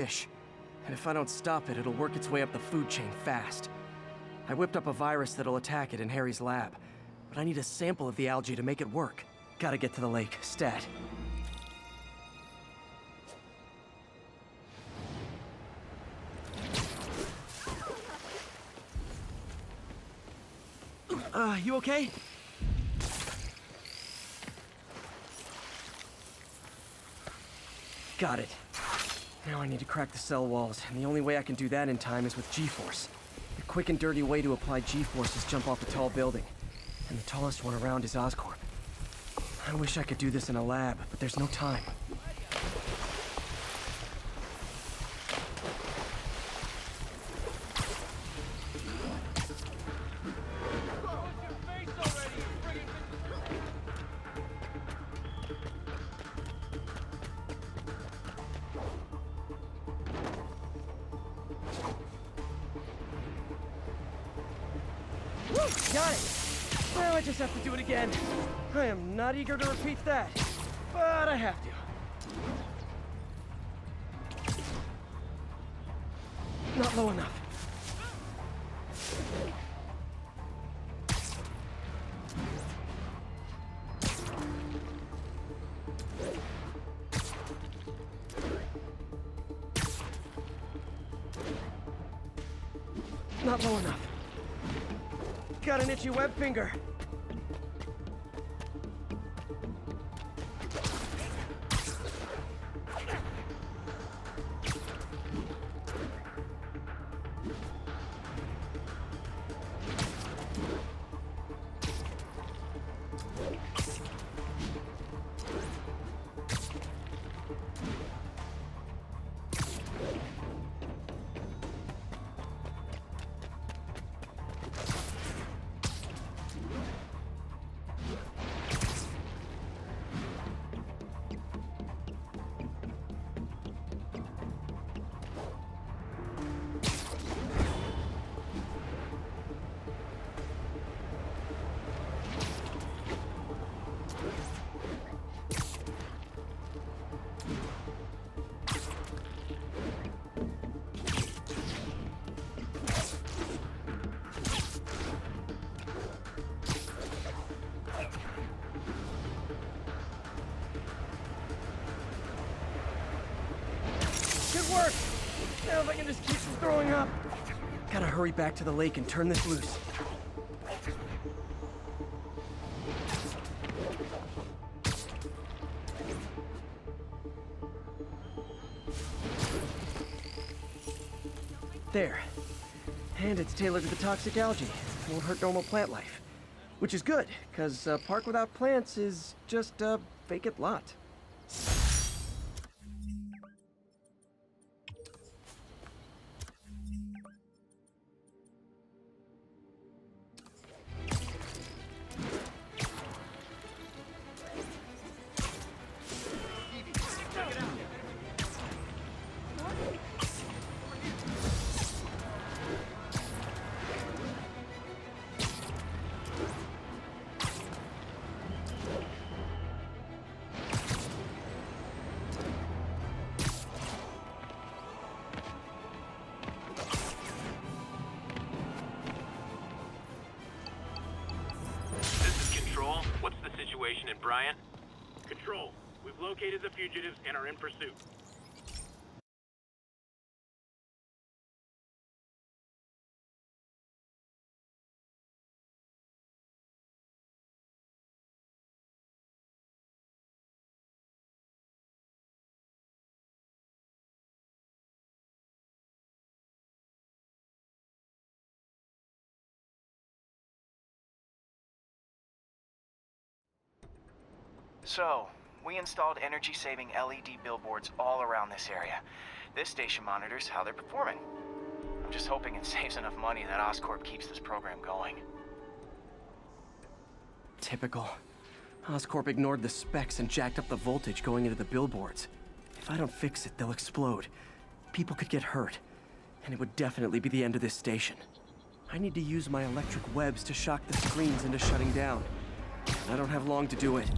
fish. And if I don't stop it, it'll work its way up the food chain fast. I whipped up a virus that'll attack it in Harry's lab, but I need a sample of the algae to make it work. Gotta get to the lake, stat. You okay? Got it. Now I need to crack the cell walls, and the only way I can do that in time is with G-Force. The quick and dirty way to apply G-Force is jump off a tall building, and the tallest one around is Oscorp. I wish I could do this in a lab, but there's no time. Got it! Well, I just have to do it again. I am not eager to repeat that, but I have to. Not low enough. Not low enough. Got an itchy web finger. Good work! Now if I can just keep from throwing up. Gotta hurry back to the lake and turn this loose. There. And it's tailored to the toxic algae. Won't hurt normal plant life. Which is good, because a park without plants is just a vacant lot. What's the situation in Bryant? Control. We've located the fugitives and are in pursuit. So, we installed energy-saving LED billboards all around this area. This station monitors how they're performing. I'm just hoping it saves enough money that Oscorp keeps this program going. Typical. Oscorp ignored the specs and jacked up the voltage going into the billboards. If I don't fix it, they'll explode. People could get hurt. And it would definitely be the end of this station. I need to use my electric webs to shock the screens into shutting down. I don't have long to do it.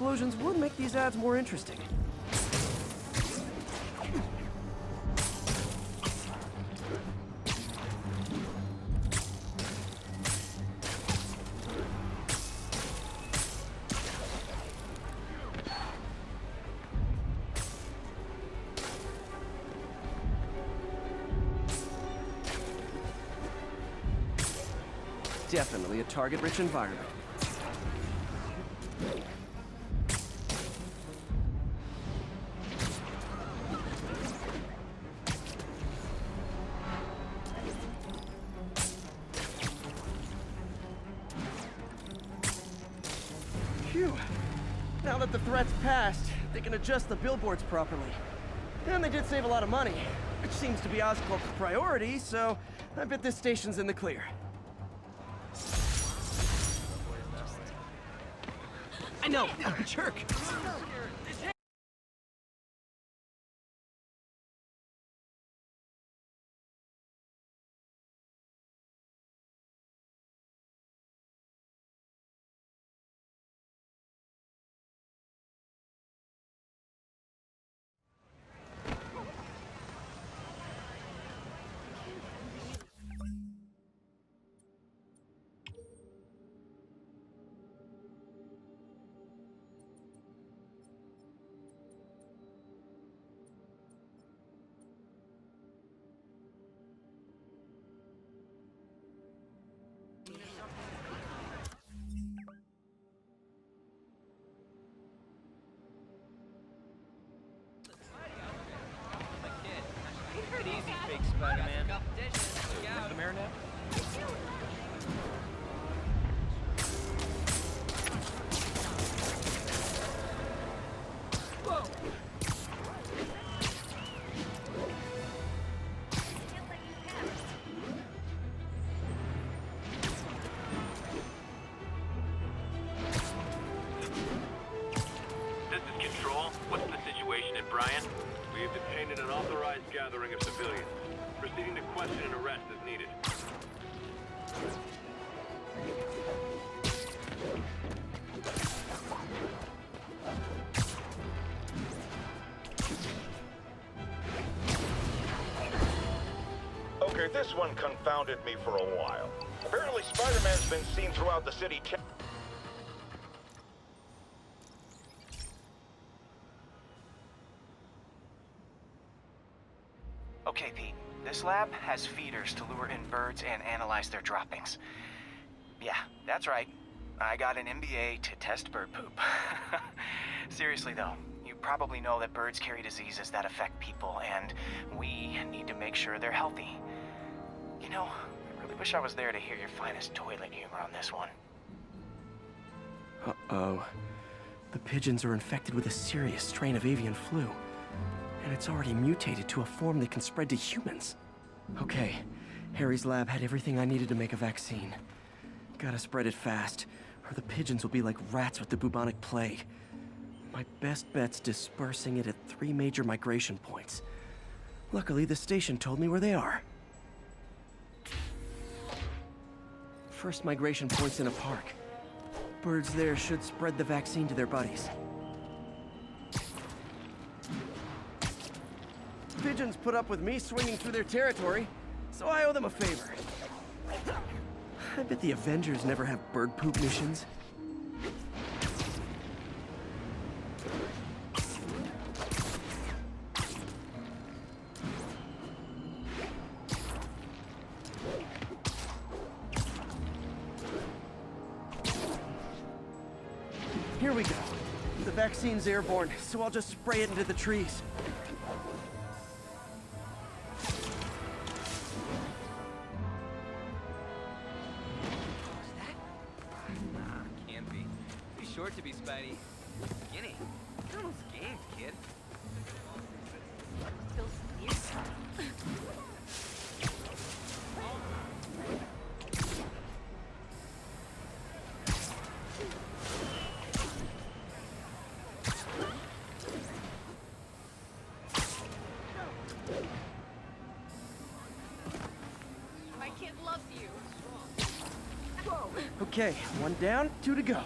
explosions would make these ads more interesting. Definitely a target-rich environment. Phew. Now that the threat's passed, they can adjust the billboards properly. And they did save a lot of money, which seems to be Oscorp's priority, so I bet this station's in the clear. I know, I'm a jerk. Take it easy, fake Spider-Man. Where's the mayor now? Whoa! This is Control. What's the situation at Bryant? We have detained an unauthorized gathering of civilians. Proceeding to question and arrest as needed. Okay, this one confounded me for a while. Apparently Spider-Man's been seen throughout the city. Okay, Pete. This lab has feeders to lure in birds and analyze their droppings. Yeah, that's right. I got an MBA to test bird poop. Seriously though, you probably know that birds carry diseases that affect people, and we need to make sure they're healthy. You know, I really wish I was there to hear your finest toilet humor on this one. Uh-oh. The pigeons are infected with a serious strain of avian flu. And it's already mutated to a form that can spread to humans. Okay, Harry's lab had everything I needed to make a vaccine. Gotta spread it fast, or the pigeons will be like rats with the bubonic plague. My best bet's dispersing it at 3 major migration points. Luckily, the station told me where they are. First migration point's in a park. Birds there should spread the vaccine to their buddies. Pigeons put up with me swinging through their territory, so I owe them a favor. I bet the Avengers never have bird poop missions. Here we go. The vaccine's airborne, so I'll just spray it into the trees. Short to be Spidey. Skinny. You're almost games, kid. Still sneeze. My kid loves you. Whoa. Okay, 1 down, 2 to go.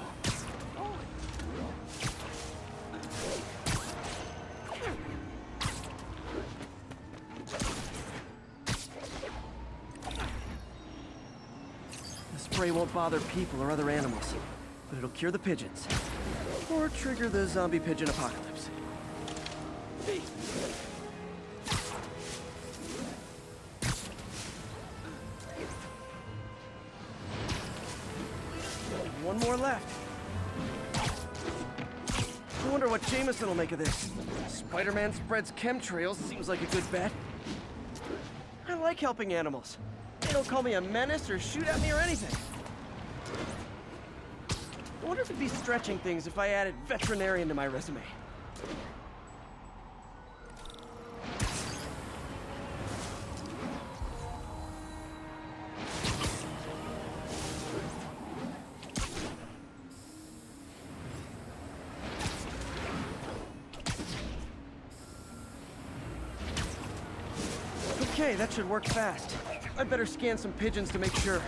spray won't bother people or other animals, but it'll cure the pigeons. Or trigger the zombie pigeon apocalypse. One more left. I wonder what Jameson will make of this. Spider-Man spreads chemtrails seems like a good bet. I like helping animals. They don't call me a menace or shoot at me or anything. I wonder if it'd be stretching things if I added veterinarian to my resume. Okay, that should work fast. I'd better scan some pigeons to make sure.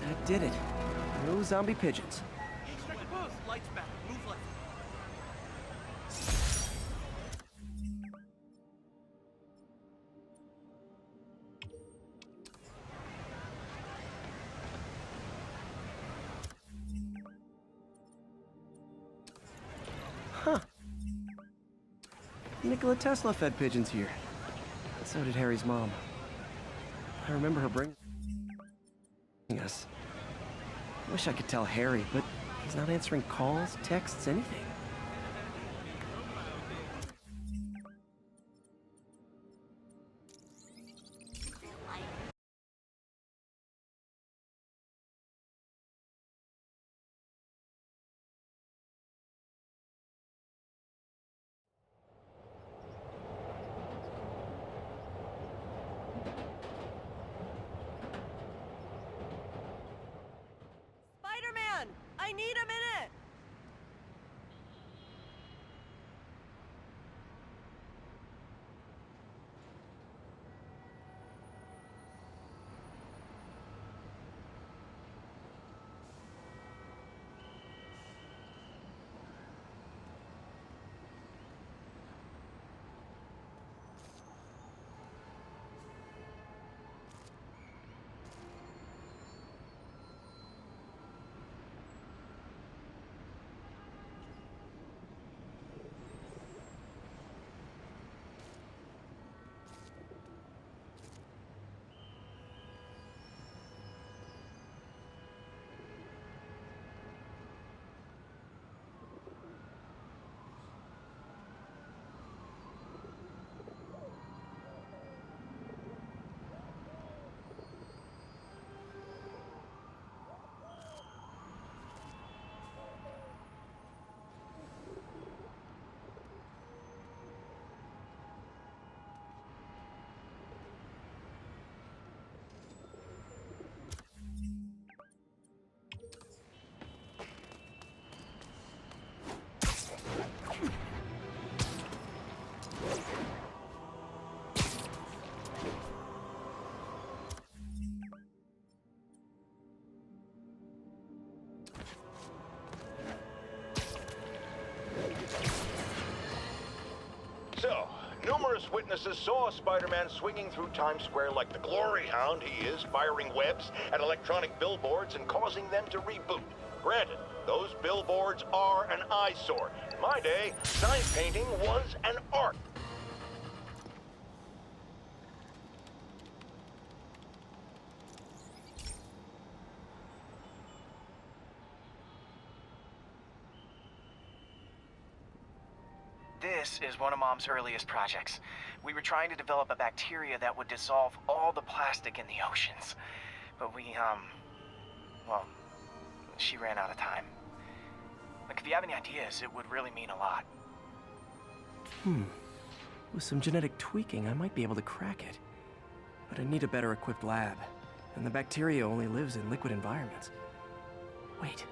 That did it. No zombie pigeons. Lights back. Move left. Huh. Nikola Tesla fed pigeons here. So did Harry's mom. I remember her bringing us. Wish I could tell Harry, but he's not answering calls, texts, anything. Spider-Man! I need a minute! So, numerous witnesses saw Spider-Man swinging through Times Square like the glory hound he is, firing webs at electronic billboards and causing them to reboot. Granted, those billboards are an eyesore. In my day, sign painting was an art. This is one of Mom's earliest projects. We were trying to develop a bacteria that would dissolve all the plastic in the oceans. But well, she ran out of time. Like, if you have any ideas, it would really mean a lot. With some genetic tweaking, I might be able to crack it. But I need a better equipped lab. And the bacteria only lives in liquid environments. Wait,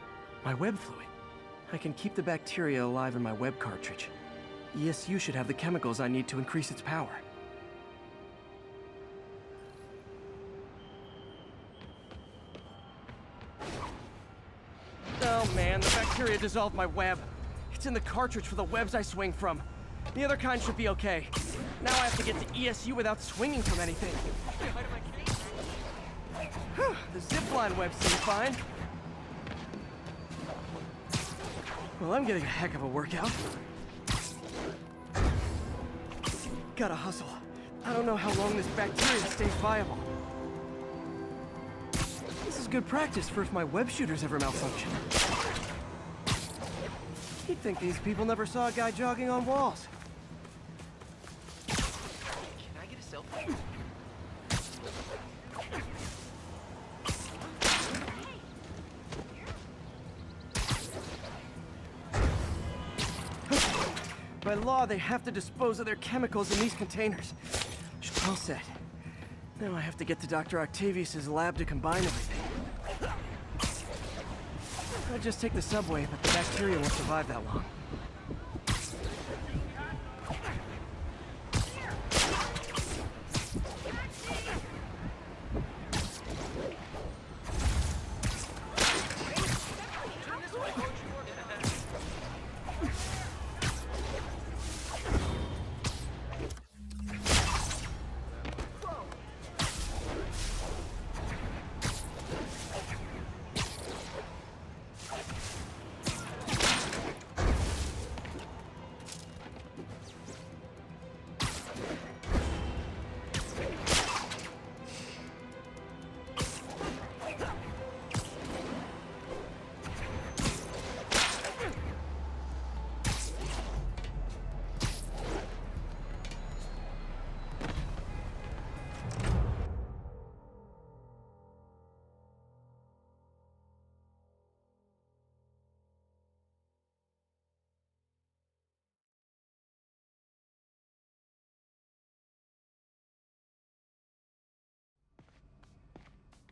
my web fluid. I can keep the bacteria alive in my web cartridge. ESU should have the chemicals I need to increase its power. Oh man, the bacteria dissolved my web. It's in the cartridge for the webs I swing from. The other kind should be okay. Now I have to get to ESU without swinging from anything. The zipline webs seem fine. Well, I'm getting a heck of a workout. Gotta hustle. I don't know how long this bacteria stays viable. This is good practice for if my web shooters ever malfunction. You'd think these people never saw a guy jogging on walls. Can I get a selfie? By law, they have to dispose of their chemicals in these containers. All set. Now I have to get to Dr. Octavius's lab to combine everything. I'd just take the subway, but the bacteria won't survive that long.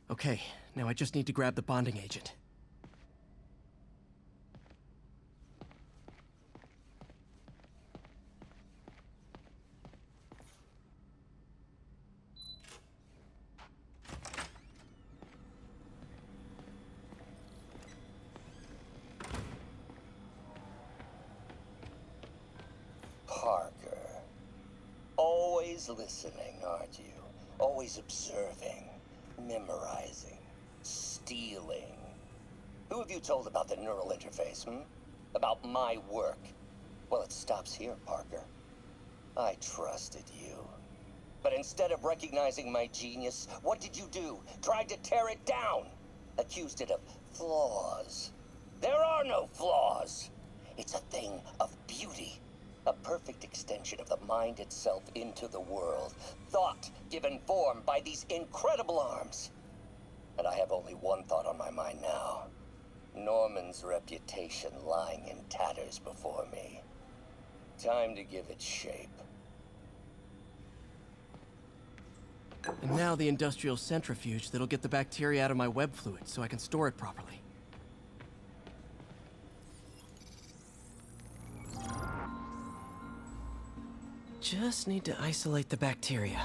Okay, now I just need to grab the bonding agent. Parker. Always listening, aren't you? Always observing, memorizing, stealing. Who have you told about the neural interface, About my work? Well, it stops here, Parker. I trusted you. But instead of recognizing my genius, what did you do? Tried to tear it down. Accused it of flaws. There are no flaws. It's a thing of beauty. A perfect extension of the mind itself into the world. Thought given form by these incredible arms. And I have only one thought on my mind now. Norman's reputation lying in tatters before me. Time to give it shape. And now the industrial centrifuge that'll get the bacteria out of my web fluid so I can store it properly. Just need to isolate the bacteria.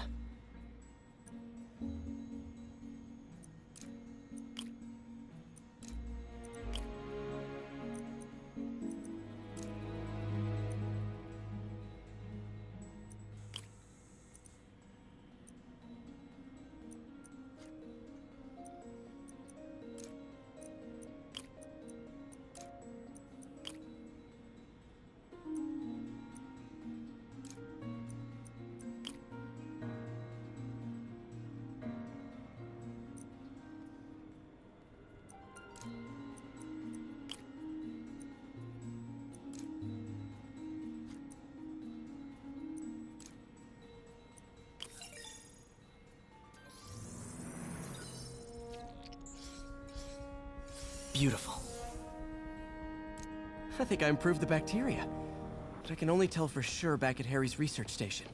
Beautiful. I think I improved the bacteria, but I can only tell for sure back at Harry's research station.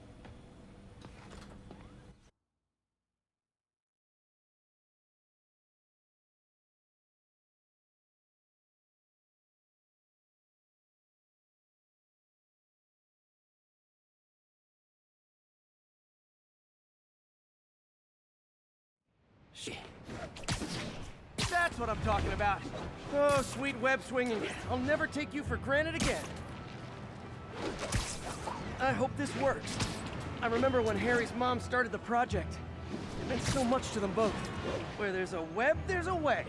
That's That's what I'm talking about. Oh, sweet web swinging. I'll never take you for granted again. I hope this works. I remember when Harry's mom started the project. It meant so much to them both. Where there's a web, there's a way.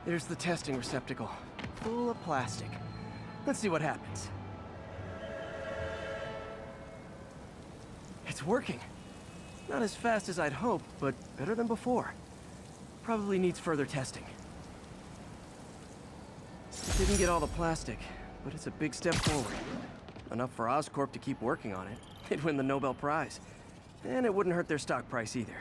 There's the testing receptacle, full of plastic. Let's see what happens. It's working. Not as fast as I'd hoped, but better than before. Probably needs further testing. Didn't get all the plastic, but it's a big step forward. Enough for Oscorp to keep working on it. They'd win the Nobel Prize. And it wouldn't hurt their stock price either.